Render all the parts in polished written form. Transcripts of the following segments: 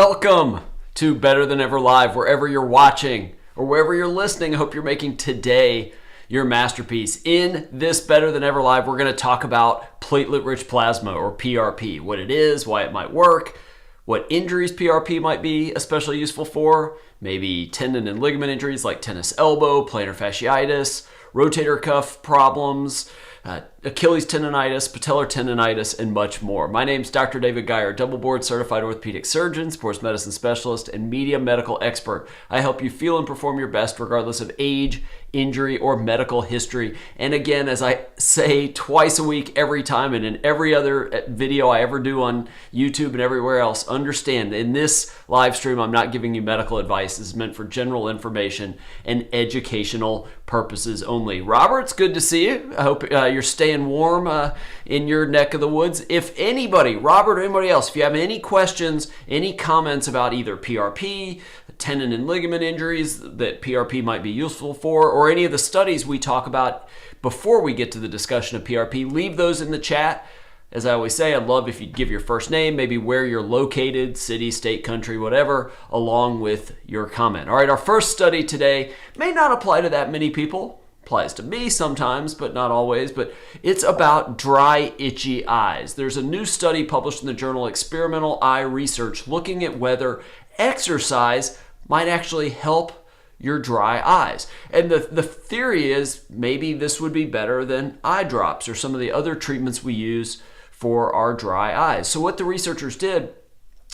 Welcome to Better Than Ever Live, wherever you're watching or wherever you're listening. I hope you're making today your masterpiece. In this Better Than Ever Live, we're going to talk about platelet-rich plasma, or PRP, what it is, why it might work, what injuries PRP might be especially useful for, maybe tendon and ligament injuries like tennis elbow, plantar fasciitis, rotator cuff problems, Achilles tendonitis, patellar tendinitis, and much more. My name's Dr. David Geier, double board certified orthopedic surgeon, sports medicine specialist, and media medical expert. I help you feel and perform your best regardless of age, injury, or medical history. And again, as I say twice a week, every time, and in every other video I ever do on YouTube and everywhere else, understand in this live stream, I'm not giving you medical advice. This is meant for general information and educational purposes only. Robert, it's good to see you. I hope you're staying warm in your neck of the woods. If anybody, Robert or anybody else, if you have any questions, any comments about either PRP, tendon and ligament injuries that PRP might be useful for, or any of the studies we talk about before we get to the discussion of PRP, leave those in the chat. As I always say, I'd love if you'd give your first name, maybe where you're located, city, state, country, whatever, along with your comment. All right, our first study today may not apply to that many people. Applies to me sometimes, but not always, but it's about dry, itchy eyes. There's a new study published in the journal Experimental Eye Research looking at whether exercise might actually help your dry eyes. And the theory is maybe this would be better than eye drops or some of the other treatments we use for our dry eyes. So what the researchers did,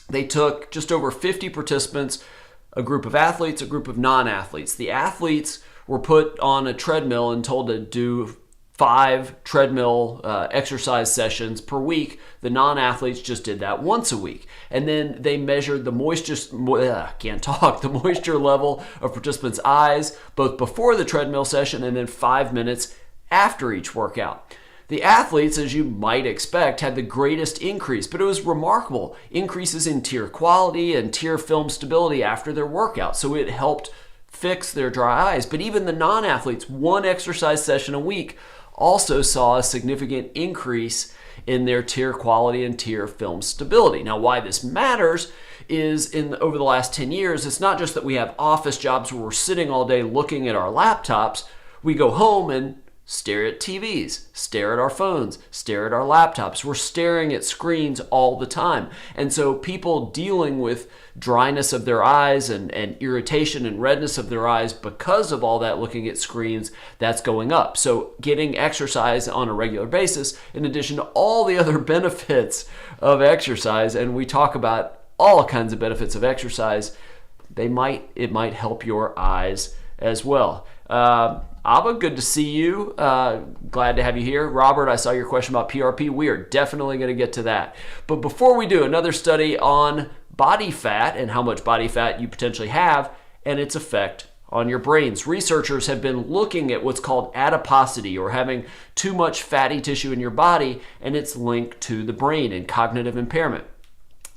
they took just over 50 participants, a group of athletes, a group of non-athletes. The athletes were put on a treadmill and told to do 5 treadmill exercise sessions per week. The non-athletes just did that once a week. And then they measured the the moisture level of participants' eyes, both before the treadmill session and then 5 minutes after each workout. The athletes, as you might expect, had the greatest increase, but it was remarkable increases in tear quality and tear film stability after their workout. So it helped fix their dry eyes. But even the non-athletes, one exercise session a week, also saw a significant increase in their tear quality and tear film stability. Now, why this matters is over the last 10 years, it's not just that we have office jobs where we're sitting all day looking at our laptops. We go home and stare at TVs, stare at our phones, stare at our laptops. We're staring at screens all the time. And so people dealing with dryness of their eyes and irritation and redness of their eyes because of all that looking at screens, that's going up. So getting exercise on a regular basis, in addition to all the other benefits of exercise, and we talk about all kinds of benefits of exercise, it might help your eyes as well. Abba, good to see you. Glad to have you here. Robert, I saw your question about PRP. We are definitely going to get to that. But before we do, another study on body fat and how much body fat you potentially have and its effect on your brains. Researchers have been looking at what's called adiposity, or having too much fatty tissue in your body, and its link to the brain and cognitive impairment.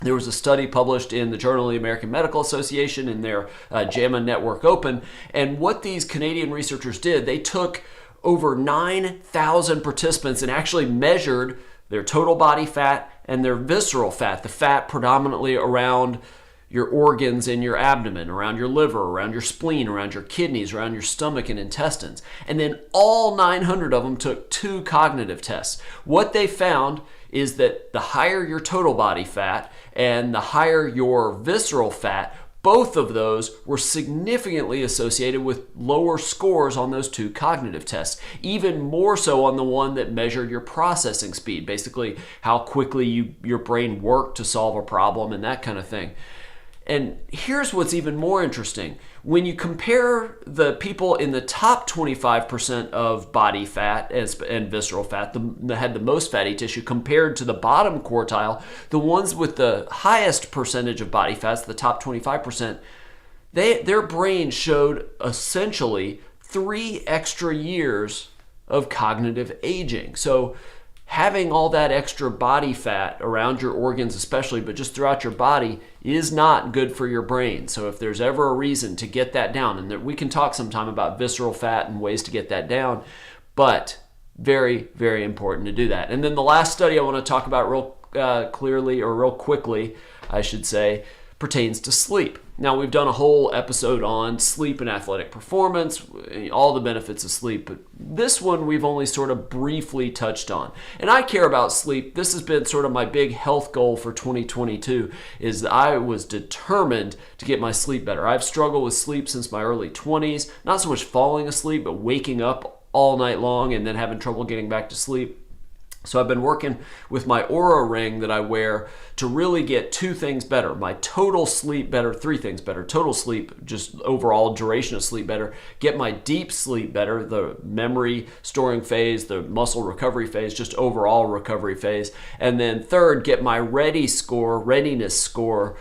There was a study published in the Journal of the American Medical Association in their JAMA Network Open. And what these Canadian researchers did, they took over 9,000 participants and actually measured their total body fat and their visceral fat, the fat predominantly around your organs in your abdomen, around your liver, around your spleen, around your kidneys, around your stomach and intestines. And then all 900 of them took 2 cognitive tests. What they found is that the higher your total body fat and the higher your visceral fat, both of those were significantly associated with lower scores on those 2 cognitive tests, even more so on the one that measured your processing speed, basically how quickly your brain worked to solve a problem and that kind of thing. And here's what's even more interesting. When you compare the people in the top 25% of body fat and visceral fat, that had the most fatty tissue, compared to the bottom quartile, the ones with the highest percentage of body fats, the top 25%, their brain showed essentially 3 extra years of cognitive aging. So having all that extra body fat around your organs especially, but just throughout your body, is not good for your brain. So if there's ever a reason to get that down, and we can talk sometime about visceral fat and ways to get that down, but very, very important to do that. And then the last study I want to talk about real quickly, I should say, pertains to sleep. Now, we've done a whole episode on sleep and athletic performance, all the benefits of sleep, but this one we've only sort of briefly touched on. And I care about sleep. This has been sort of my big health goal for 2022, is that I was determined to get my sleep better. I've struggled with sleep since my early 20s, not so much falling asleep, but waking up all night long and then having trouble getting back to sleep. So I've been working with my Oura ring that I wear to really get two things better. My total sleep better, three things better. Total sleep, just overall duration of sleep better. Get my deep sleep better, the memory storing phase, the muscle recovery phase, just overall recovery phase. And then third, get my readiness score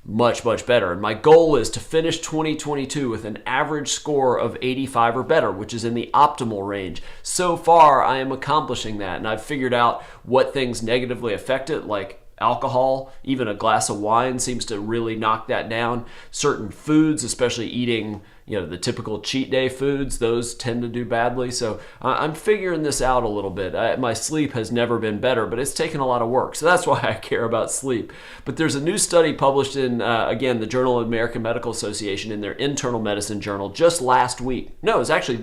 much, much better. And my goal is to finish 2022 with an average score of 85 or better, which is in the optimal range. So far, I am accomplishing that, and I've figured out what things negatively affect it, like alcohol. Even a glass of wine seems to really knock that down. Certain foods, especially eating, the typical cheat day foods, those tend to do badly. So I'm figuring this out a little bit. My sleep has never been better, but it's taken a lot of work. So that's why I care about sleep. But there's a new study published in, again, the Journal of the American Medical Association in their internal medicine journal just last week. No, it was actually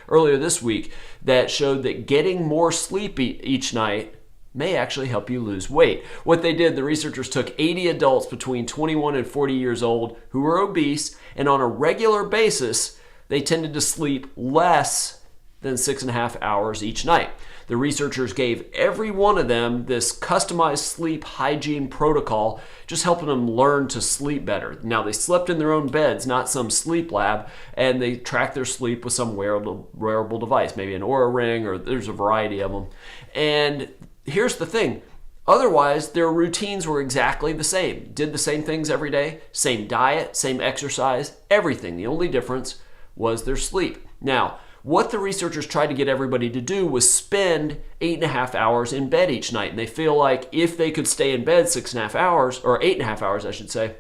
earlier this week, that showed that getting more sleep each night may actually help you lose weight. What they did, the researchers took 80 adults between 21 and 40 years old who were obese, and on a regular basis, they tended to sleep less than 6.5 hours each night. The researchers gave every one of them this customized sleep hygiene protocol, just helping them learn to sleep better. Now, they slept in their own beds, not some sleep lab, and they tracked their sleep with some wearable device, maybe an Oura ring, or there's a variety of them. And here's the thing. Otherwise, their routines were exactly the same. Did the same things every day, same diet, same exercise, everything. The only difference was their sleep. Now, what the researchers tried to get everybody to do was spend 8.5 hours in bed each night. And they feel like if they could stay in bed 6.5 hours, or 8.5 hours, I should say,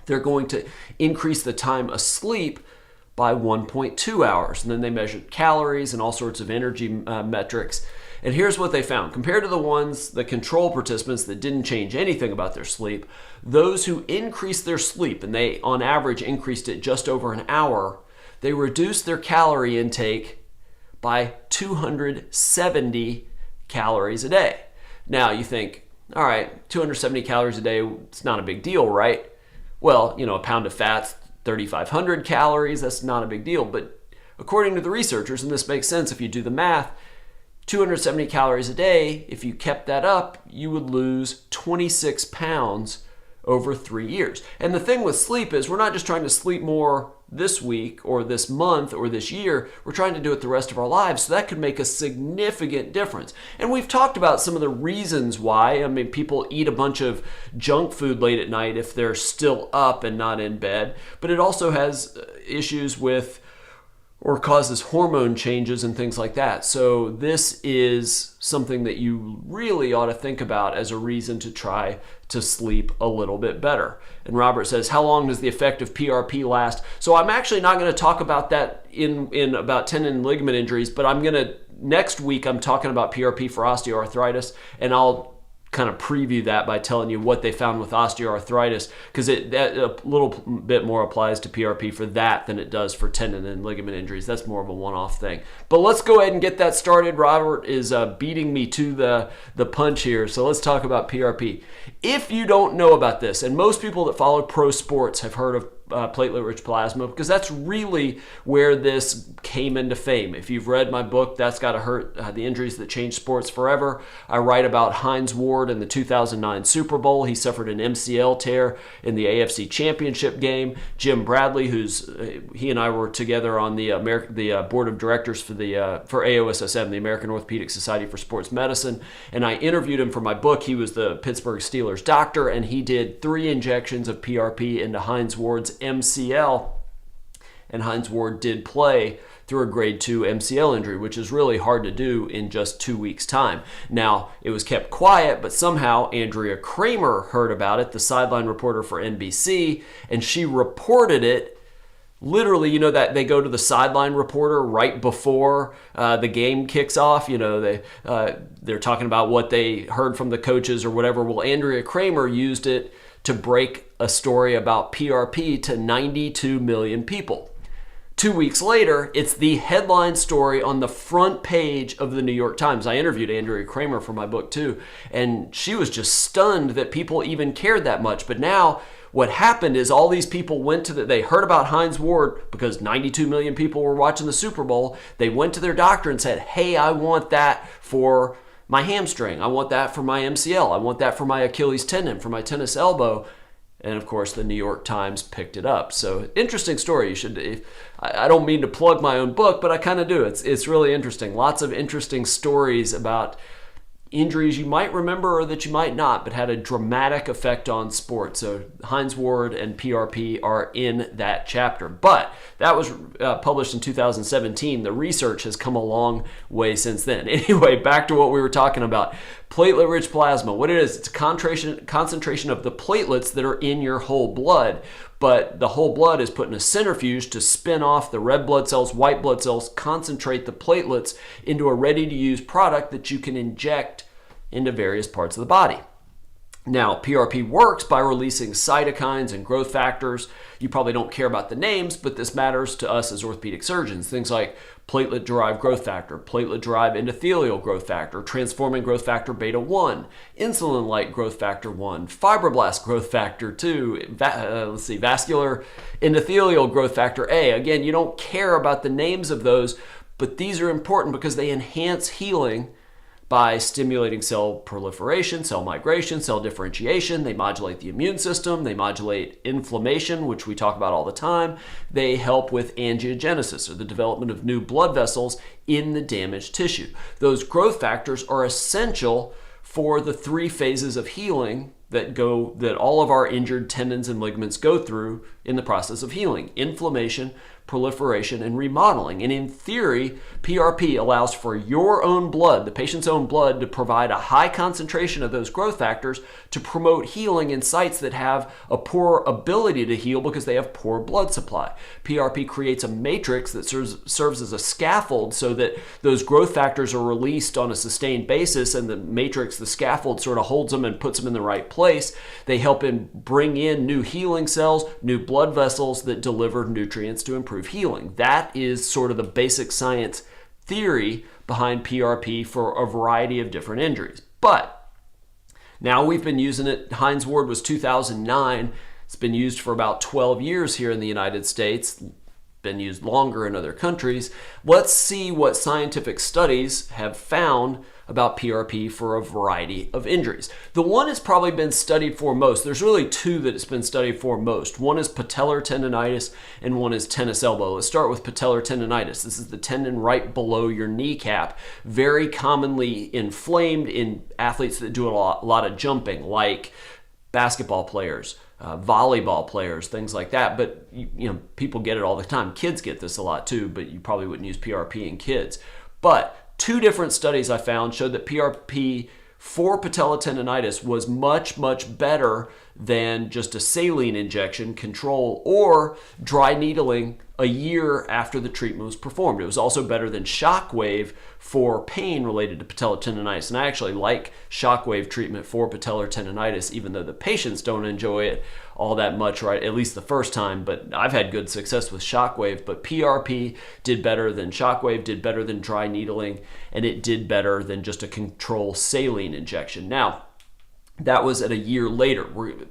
they're going to increase the time asleep by 1.2 hours. And then they measured calories and all sorts of energy metrics. And here's what they found. Compared to the control participants that didn't change anything about their sleep, those who increased their sleep, and they on average increased it just over an hour, they reduced their calorie intake by 270 calories a day. Now you think, all right, 270 calories a day, it's not a big deal, right? Well, a pound of fat's 3,500 calories, that's not a big deal. But according to the researchers, and this makes sense if you do the math, 270 calories a day, if you kept that up, you would lose 26 pounds over 3 years. And the thing with sleep is we're not just trying to sleep more this week or this month or this year, we're trying to do it the rest of our lives. So that could make a significant difference. And we've talked about some of the reasons why. I mean, people eat a bunch of junk food late at night if they're still up and not in bed, but it also has issues with or causes hormone changes and things like that. So this is something that you really ought to think about as a reason to try to sleep a little bit better. And Robert says, how long does the effect of PRP last? So I'm actually not going to talk about that in about tendon and ligament injuries, but next week I'm talking about PRP for osteoarthritis, and I'll kind of preview that by telling you what they found with osteoarthritis, because that a little bit more applies to PRP for that than it does for tendon and ligament injuries. That's more of a one-off thing. But let's go ahead and get that started. Robert is beating me to the punch here, so let's talk about PRP. If you don't know about this, and most people that follow pro sports have heard of platelet-rich plasma, because that's really where this came into fame. If you've read my book, That's Gotta Hurt, The Injuries That Changed Sports Forever, I write about Hines Ward in the 2009 Super Bowl. He suffered an MCL tear in the AFC Championship game. Jim Bradley, he and I were together on the board of directors for AOSSM, the American Orthopedic Society for Sports Medicine, and I interviewed him for my book. He was the Pittsburgh Steelers doctor, and he did 3 injections of PRP into Hines Ward's MCL, and Hines Ward did play through a grade 2 MCL injury, which is really hard to do in just 2 weeks' time. Now, it was kept quiet, but somehow Andrea Kramer heard about it, the sideline reporter for NBC, and she reported it. Literally, that they go to the sideline reporter right before the game kicks off. They're talking about what they heard from the coaches or whatever. Well, Andrea Kramer used it to break a story about PRP to 92 million people. 2 weeks later, it's the headline story on the front page of the New York Times. I interviewed Andrea Kramer for my book too, and she was just stunned that people even cared that much. But now what happened is all these people they heard about Hines Ward because 92 million people were watching the Super Bowl. They went to their doctor and said, hey, I want that for my hamstring. I want that for my MCL. I want that for my Achilles tendon, for my tennis elbow. And of course, the New York Times picked it up. So interesting story. I don't mean to plug my own book, but I kind of do. It's really interesting. Lots of interesting stories about injuries you might remember or that you might not, but had a dramatic effect on sport. So Hines Ward and PRP are in that chapter. But that was published in 2017. The research has come a long way since then. Anyway, back to what we were talking about. Platelet-rich plasma. What it is, it's a concentration of the platelets that are in your whole blood. But the whole blood is put in a centrifuge to spin off the red blood cells, white blood cells, concentrate the platelets into a ready-to-use product that you can inject into various parts of the body. Now, PRP works by releasing cytokines and growth factors. You probably don't care about the names, but this matters to us as orthopedic surgeons. Things like platelet-derived growth factor, platelet-derived endothelial growth factor, transforming growth factor beta 1, insulin-like growth factor 1, fibroblast growth factor 2, vascular endothelial growth factor A. Again, you don't care about the names of those, but these are important because they enhance healing by stimulating cell proliferation, cell migration, cell differentiation. They modulate the immune system. They modulate inflammation, which we talk about all the time. They help with angiogenesis, or the development of new blood vessels in the damaged tissue. Those growth factors are essential for the 3 phases of healing that all of our injured tendons and ligaments go through in the process of healing: inflammation, proliferation, and remodeling. And in theory, PRP allows for your own blood, the patient's own blood, to provide a high concentration of those growth factors to promote healing in sites that have a poor ability to heal because they have poor blood supply. PRP creates a matrix that serves as a scaffold so that those growth factors are released on a sustained basis, and the matrix, the scaffold, sort of holds them and puts them in the right place. They help bring in new healing cells, new blood vessels that deliver nutrients to improve healing. That is sort of the basic science theory behind PRP for a variety of different injuries. But now we've been using it. Hines Ward was 2009. It's been used for about 12 years here in the United States. Been used longer in other countries. Let's see what scientific studies have found about PRP for a variety of injuries. The one has probably been studied for most. There's really 2 that it's been studied for most. One is patellar tendonitis and one is tennis elbow. Let's start with patellar tendonitis. This is the tendon right below your kneecap, very commonly inflamed in athletes that do a lot of jumping, like basketball players, volleyball players, things like that. But people get it all the time. Kids get this a lot too, but you probably wouldn't use PRP in kids. But 2 different studies I found showed that PRP for patellar tendonitis was much, much better than just a saline injection control or dry needling a year after the treatment was performed. It was also better than shockwave for pain related to patellar tendonitis. And I actually like shockwave treatment for patellar tendonitis, even though the patients don't enjoy it all that much, right? At least the first time, but I've had good success with shockwave. But PRP did better than shockwave, did better than dry needling, and it did better than just a control saline injection. Now, that was at a year later.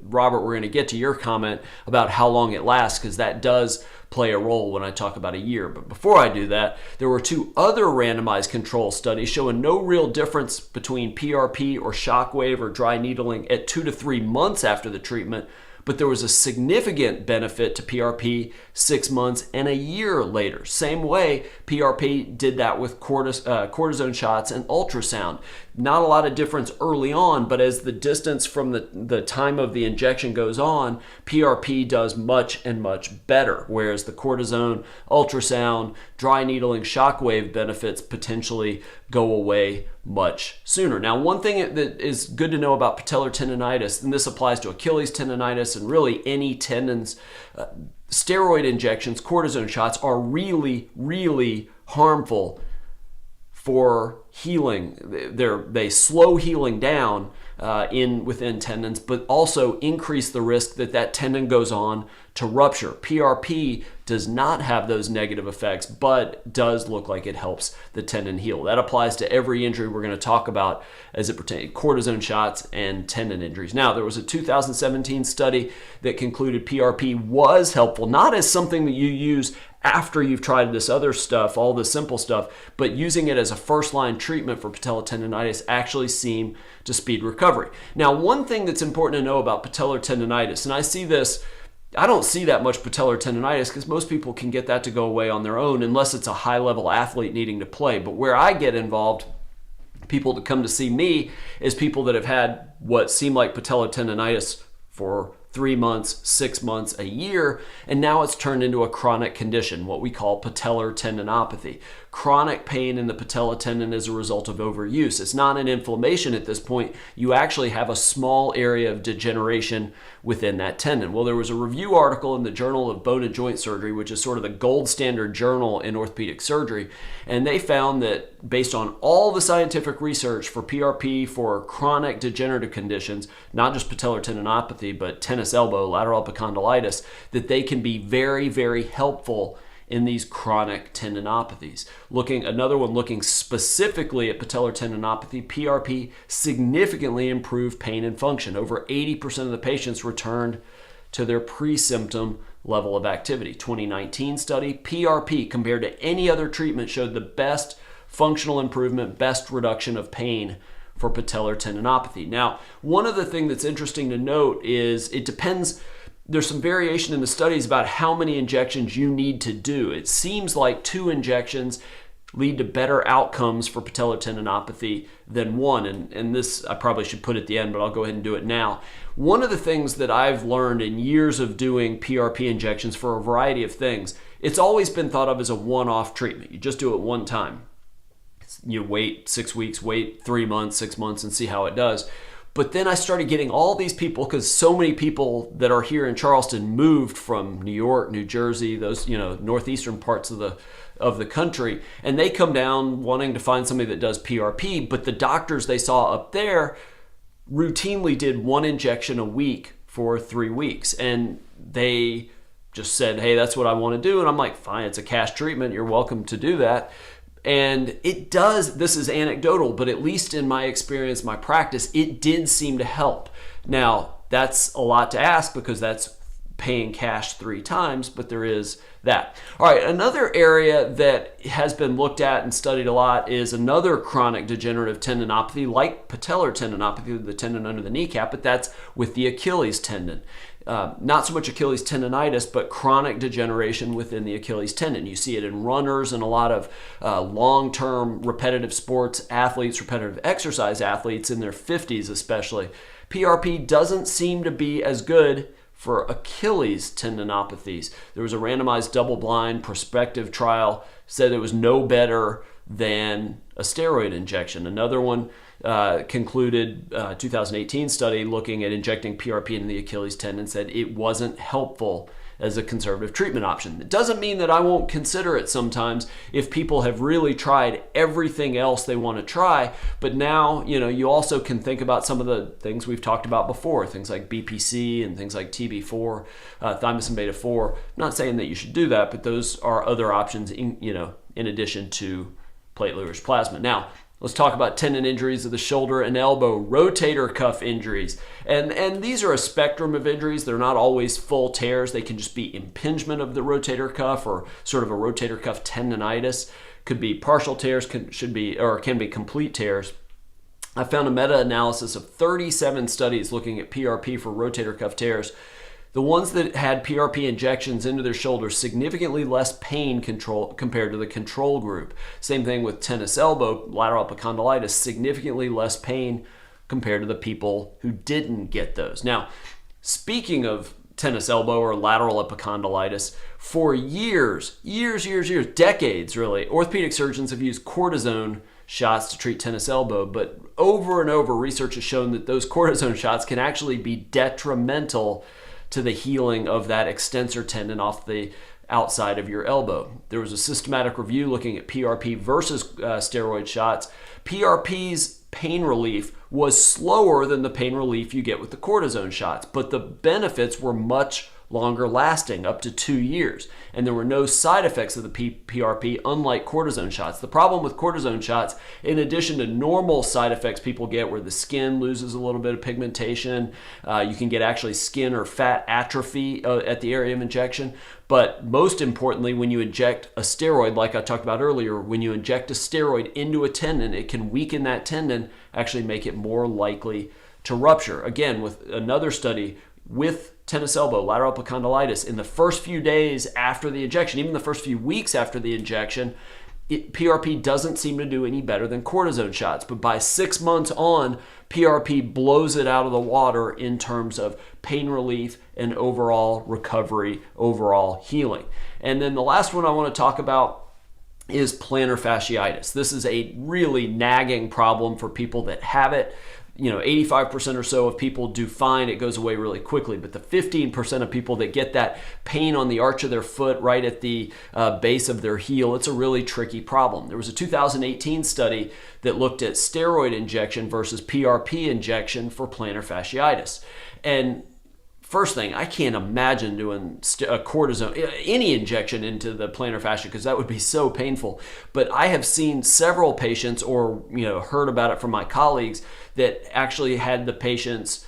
Robert, we're going to get to your comment about how long it lasts, because that does play a role when I talk about a year. But before I do that, there were 2 other randomized control studies showing no real difference between PRP or shockwave or dry needling at 2 to 3 months after the treatment, but there was a significant benefit to PRP 6 months and a year later. Same way PRP did that with cortisone shots and ultrasound. Not a lot of difference early on, but as the distance from the time of the injection goes on, PRP does much and much better, whereas the cortisone, ultrasound, dry needling, shockwave benefits potentially go away much sooner. Now, one thing that is good to know about patellar tendonitis, and this applies to Achilles tendonitis and really any tendons, steroid injections, cortisone shots are really, really harmful for healing. They slow healing down, within tendons, but also increase the risk that that tendon goes on to rupture. PRP does not have those negative effects, but does look like it helps the tendon heal. That applies to every injury we're going to talk about as it pertains to cortisone shots and tendon injuries. Now, there was a 2017 study that concluded PRP was helpful, not as something that you use after you've tried this other stuff, all the simple stuff, but using it as a first-line treatment for patellar tendonitis actually seemed to speed recovery. Now, one thing that's important to know about patellar tendonitis, and I don't see that much patellar tendonitis because most people can get that to go away on their own unless it's a high-level athlete needing to play. But where I get involved, people that come to see me, is people that have had what seem like patellar tendonitis for 3 months, 6 months, a year, and now it's turned into a chronic condition, what we call patellar tendinopathy. Chronic pain in the patella tendon as a result of overuse. It's not an inflammation at this point. You actually have a small area of degeneration within that tendon. Well, there was a review article in the Journal of Bone and Joint Surgery, which is sort of the gold standard journal in orthopedic surgery, and they found that based on all the scientific research for PRP for chronic degenerative conditions, not just patellar tendinopathy, but tennis elbow, lateral epicondylitis, that they can be very, very helpful in these chronic tendinopathies. Another one looking specifically at patellar tendinopathy, PRP significantly improved pain and function. Over 80% of the patients returned to their pre-symptom level of activity. 2019 study, PRP compared to any other treatment showed the best functional improvement, best reduction of pain for patellar tendinopathy. Now, one of the things that's interesting to note is it depends. There's some variation in the studies about how many injections you need to do. It seems like 2 injections lead to better outcomes for patellar tendinopathy than 1. And this I probably should put at the end, but I'll go ahead and do it now. One of the things that I've learned in years of doing PRP injections for a variety of things, it's always been thought of as a one-off treatment. You just do it one time. You wait 6 weeks, wait 3 months, 6 months, and see how it does. But then I started getting all these people, because so many people that are here in Charleston moved from New York, New Jersey, those northeastern parts of the country, and they come down wanting to find somebody that does PRP. But the doctors they saw up there routinely did 1 injection a week for 3 weeks, and they just said, "Hey, that's what I want to do." And I'm like, "Fine, it's a cash treatment. You're welcome to do that." And it does, this is anecdotal, but at least in my experience, my practice, it did seem to help. Now, that's a lot to ask because that's paying cash 3 times, but there is that. All right, another area that has been looked at and studied a lot is another chronic degenerative tendinopathy like patellar tendinopathy, the tendon under the kneecap, but that's with the Achilles tendon. Not so much Achilles tendonitis, but chronic degeneration within the Achilles tendon. You see it in runners and a lot of long-term repetitive sports athletes, repetitive exercise athletes in their 50s especially. PRP doesn't seem to be as good for Achilles tendinopathies. There was a randomized double-blind prospective trial, said it was no better than a steroid injection. Another one concluded 2018 study looking at injecting PRP into the Achilles tendon, said it wasn't helpful as a conservative treatment option. It doesn't mean that I won't consider it sometimes if people have really tried everything else they want to try, but now you also can think about some of the things we've talked about before, things like BPC and things like TB4, thymosin beta 4. I'm not saying that you should do that, but those are other options in addition to platelet-rich plasma. Now, let's talk about tendon injuries of the shoulder and elbow, rotator cuff injuries. And these are a spectrum of injuries. They're not always full tears. They can just be impingement of the rotator cuff or sort of a rotator cuff tendinitis. Could be partial tears, can be complete tears. I found a meta-analysis of 37 studies looking at PRP for rotator cuff tears. The ones that had PRP injections into their shoulders, significantly less pain control compared to the control group. Same thing with tennis elbow, lateral epicondylitis, significantly less pain compared to the people who didn't get those. Now, speaking of tennis elbow or lateral epicondylitis, for years, decades really, orthopedic surgeons have used cortisone shots to treat tennis elbow, but over and over, research has shown that those cortisone shots can actually be detrimental to the healing of that extensor tendon off the outside of your elbow. There was a systematic review looking at PRP versus steroid shots. PRP's pain relief was slower than the pain relief you get with the cortisone shots, but the benefits were much longer lasting, up to 2 years. And there were no side effects of the PRP, unlike cortisone shots. The problem with cortisone shots, in addition to normal side effects people get where the skin loses a little bit of pigmentation, you can get actually skin or fat atrophy at the area of injection. But most importantly, when you inject a steroid, like I talked about earlier, when you inject a steroid into a tendon, it can weaken that tendon, actually make it more likely to rupture. Again, with another study with tennis elbow, lateral epicondylitis, in the first few days after the injection, even the first few weeks after the injection, PRP doesn't seem to do any better than cortisone shots. But by 6 months on, PRP blows it out of the water in terms of pain relief and overall recovery, overall healing. And then the last one I want to talk about is plantar fasciitis. This is a really nagging problem for people that have it. 85% or so of people do fine. It goes away really quickly. But the 15% of people that get that pain on the arch of their foot right at the base of their heel, it's a really tricky problem. There was a 2018 study that looked at steroid injection versus PRP injection for plantar fasciitis. And first thing, I can't imagine doing a cortisone, any injection into the plantar fascia, because that would be so painful. But I have seen several patients, or heard about it from my colleagues, that actually had the patients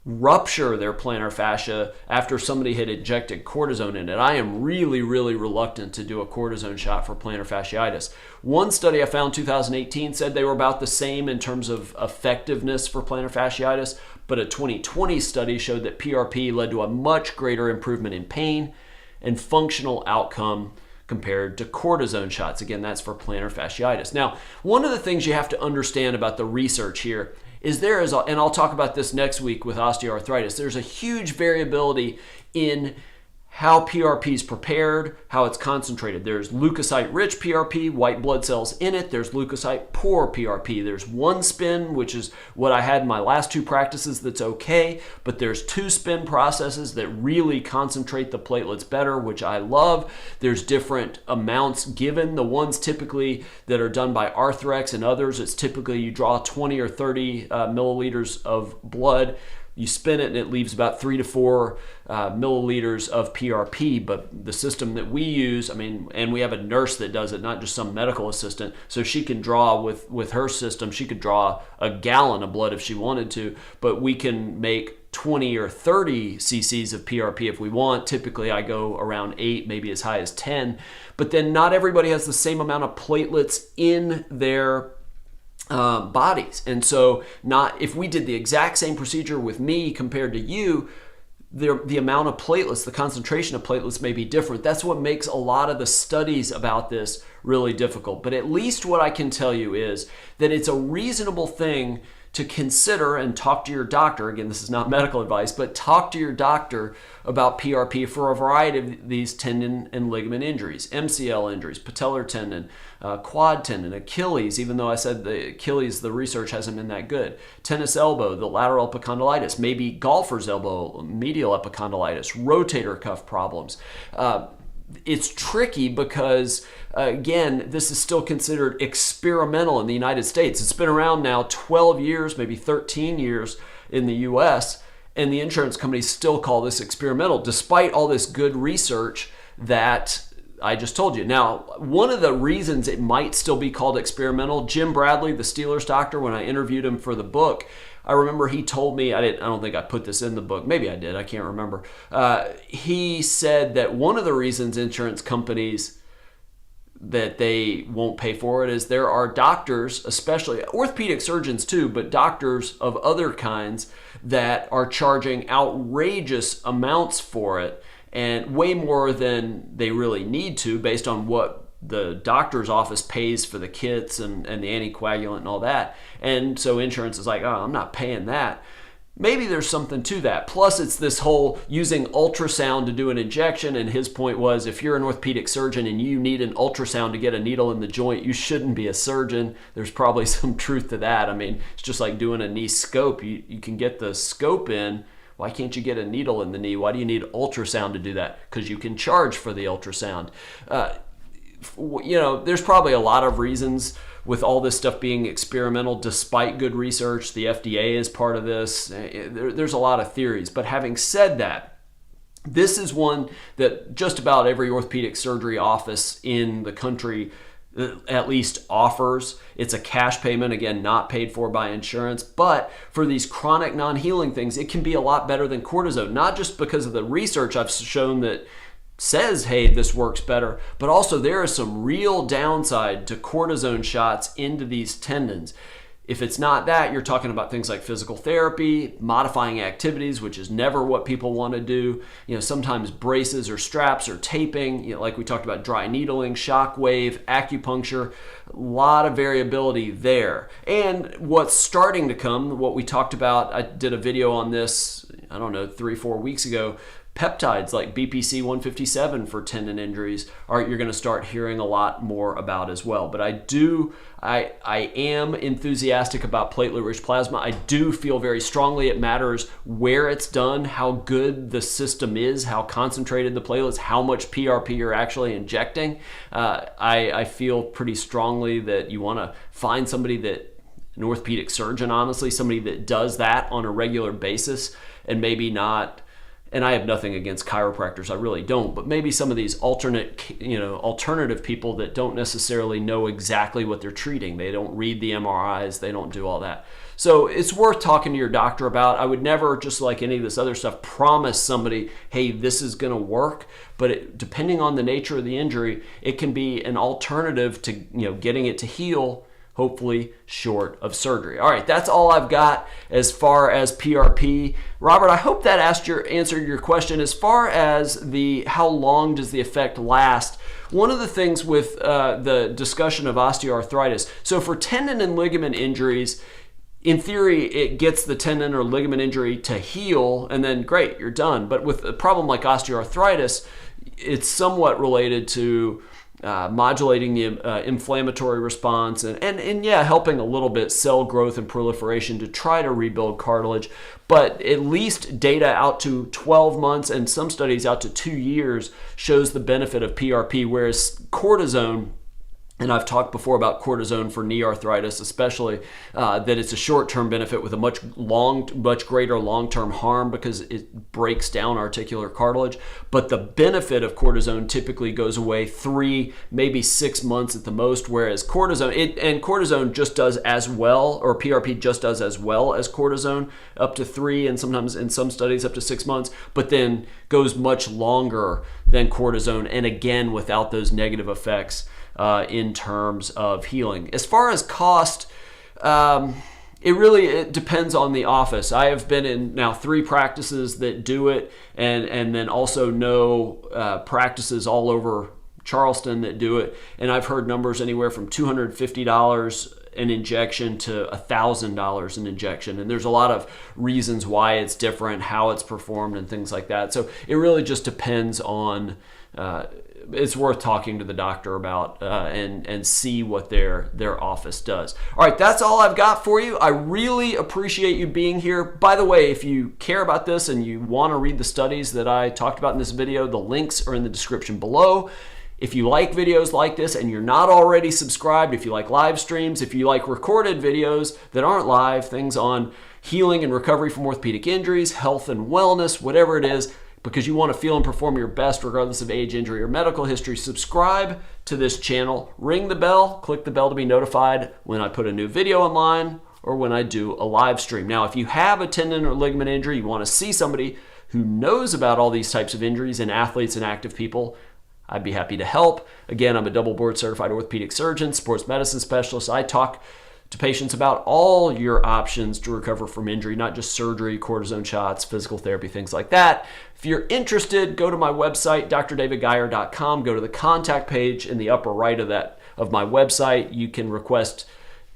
rupture their plantar fascia after somebody had injected cortisone in it. I am really, really reluctant to do a cortisone shot for plantar fasciitis. One study I found 2018 said they were about the same in terms of effectiveness for plantar fasciitis, but a 2020 study showed that PRP led to a much greater improvement in pain and functional outcome compared to cortisone shots. Again, that's for plantar fasciitis. Now, one of the things you have to understand about the research here is and I'll talk about this next week with osteoarthritis, there's a huge variability in how PRP is prepared, how it's concentrated. There's leukocyte-rich PRP, white blood cells in it. There's leukocyte-poor PRP. There's one spin, which is what I had in my last two practices that's okay, but there's two spin processes that really concentrate the platelets better, which I love. There's different amounts given. The ones typically that are done by Arthritis and others, it's typically you draw 20 or 30 milliliters of blood. You spin it and it leaves about 3 to 4 milliliters of PRP, but the system that we use, and we have a nurse that does it, not just some medical assistant, so she can draw with her system, she could draw a gallon of blood if she wanted to, but we can make 20 or 30 cc's of PRP if we want. Typically I go around 8, maybe as high as 10, but then not everybody has the same amount of platelets in their bodies. And so if we did the exact same procedure with me compared to you, the amount of platelets, the concentration of platelets may be different. That's what makes a lot of the studies about this really difficult. But at least what I can tell you is that it's a reasonable thing to consider and talk to your doctor. Again, this is not medical advice, but talk to your doctor about PRP for a variety of these tendon and ligament injuries, MCL injuries, patellar tendon, quad tendon, Achilles, even though I said the Achilles, the research hasn't been that good, tennis elbow, the lateral epicondylitis, maybe golfer's elbow, medial epicondylitis, rotator cuff problems. It's tricky because, again, this is still considered experimental in the United States. It's been around now 12 years, maybe 13 years in the US, and the insurance companies still call this experimental, despite all this good research that I just told you. Now, one of the reasons it might still be called experimental, Jim Bradley, the Steelers doctor, when I interviewed him for the book, I remember he told me, I don't think I put this in the book, maybe I did, I can't remember. He said that one of the reasons insurance companies that they won't pay for it is there are doctors, especially orthopedic surgeons too, but doctors of other kinds that are charging outrageous amounts for it, and way more than they really need to based on what the doctor's office pays for the kits and the anticoagulant and all that. And so insurance is like, oh, I'm not paying that. Maybe there's something to that. Plus, it's this whole using ultrasound to do an injection. And his point was, if you're an orthopedic surgeon and you need an ultrasound to get a needle in the joint, you shouldn't be a surgeon. There's probably some truth to that. It's just like doing a knee scope. You can get the scope in. Why can't you get a needle in the knee? Why do you need ultrasound to do that? Because you can charge for the ultrasound. there's probably a lot of reasons with all this stuff being experimental, despite good research. The FDA is part of this. There's a lot of theories. But having said that, this is one that just about every orthopedic surgery office in the country at least offers. It's a cash payment, again, not paid for by insurance, but for these chronic non-healing things, it can be a lot better than cortisone, not just because of the research I've shown that says, hey, this works better, but also there is some real downside to cortisone shots into these tendons. If it's not that, you're talking about things like physical therapy, modifying activities, which is never what people want to do. Sometimes braces or straps or taping, like we talked about, dry needling, shock wave, acupuncture, a lot of variability there. And what's starting to come, what we talked about, I did a video on this, 3-4 weeks ago, peptides like BPC 157 for tendon injuries you're going to start hearing a lot more about as well. But I am enthusiastic about platelet-rich plasma. I do feel very strongly it matters where it's done, how good the system is, how concentrated the platelets, how much PRP you're actually injecting. I feel pretty strongly that you want to find an orthopedic surgeon, honestly, somebody that does that on a regular basis, and maybe not. And I have nothing against chiropractors, I really don't, but maybe some of these alternative people that don't necessarily know exactly what they're treating. They don't read the MRIs, they don't do all that. So it's worth talking to your doctor about. I would never, just like any of this other stuff, promise somebody, hey, this is going to work. But depending on the nature of the injury, it can be an alternative to getting it to heal, hopefully short of surgery. All right, that's all I've got as far as PRP. Robert, I hope that answered your question. As far as how long does the effect last, one of the things with the discussion of osteoarthritis, so for tendon and ligament injuries, in theory, it gets the tendon or ligament injury to heal, and then great, you're done. But with a problem like osteoarthritis, it's somewhat related to modulating the inflammatory response and helping a little bit cell growth and proliferation to try to rebuild cartilage. But at least data out to 12 months and some studies out to 2 years shows the benefit of PRP, whereas cortisone, and I've talked before about cortisone for knee arthritis especially, that it's a short-term benefit with a much greater long-term harm because it breaks down articular cartilage. But the benefit of cortisone typically goes away 3, maybe 6 months at the most, whereas cortisone just does as well, or PRP just does as well as cortisone, up to 3 and sometimes in some studies up to 6 months, but then goes much longer than cortisone, and again without those negative effects in terms of healing. As far as cost, it depends on the office. I have been in now 3 practices that do it, and then also know practices all over Charleston that do it, and I've heard numbers anywhere from $250 an injection to $1,000 an injection, and there's a lot of reasons why it's different, how it's performed, and things like that. So it really just depends on. It's worth talking to the doctor about and see what their office does. All right, that's all I've got for you. I really appreciate you being here. By the way, if you care about this and you want to read the studies that I talked about in this video, the links are in the description below. If you like videos like this and you're not already subscribed, if you like live streams, if you like recorded videos that aren't live, things on healing and recovery from orthopedic injuries, health and wellness, whatever it is, because you want to feel and perform your best regardless of age, injury, or medical history, subscribe to this channel, ring the bell, click the bell to be notified when I put a new video online or when I do a live stream. Now, if you have a tendon or ligament injury, you want to see somebody who knows about all these types of injuries in athletes and active people, I'd be happy to help. Again, I'm a double board certified orthopedic surgeon, sports medicine specialist. I talk to patients about all your options to recover from injury, not just surgery, cortisone shots, physical therapy, things like that. If you're interested, go to my website, drdavidgeier.com. Go to the contact page in the upper right of my website. You can request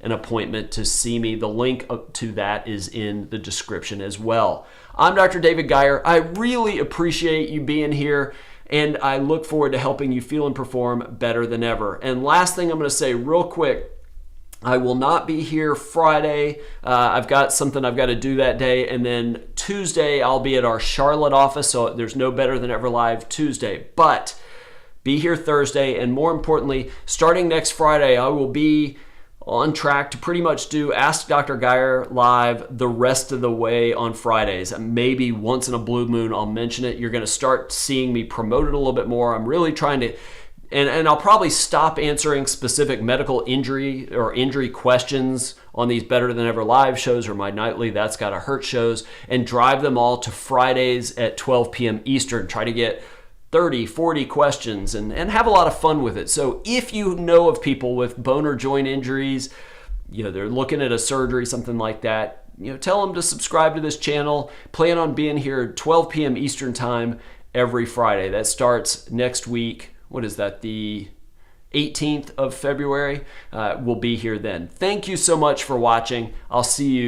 an appointment to see me. The link to that is in the description as well. I'm Dr. David Geier. I really appreciate you being here, and I look forward to helping you feel and perform better than ever. And last thing I'm going to say real quick, I will not be here Friday. I've got something I've got to do that day. And then Tuesday, I'll be at our Charlotte office. So there's no Better Than Ever Live Tuesday. But be here Thursday, and more importantly, starting next Friday, I will be on track to pretty much do Ask Dr. Geier live the rest of the way on Fridays. Maybe once in a blue moon I'll mention it. You're going to start seeing me promote it a little bit more. I'm really trying to, and I'll probably stop answering specific medical injury or injury questions on these Better Than Ever live shows or my nightly That's Gotta Hurt shows, and drive them all to Fridays at 12 p.m. Eastern. Try to get 30, 40 questions and have a lot of fun with it. So if you know of people with bone or joint injuries, they're looking at a surgery, something like that, tell them to subscribe to this channel. Plan on being here at 12 p.m. Eastern time every Friday. That starts next week. What is that? The 18th of February. We'll be here then. Thank you so much for watching. I'll see you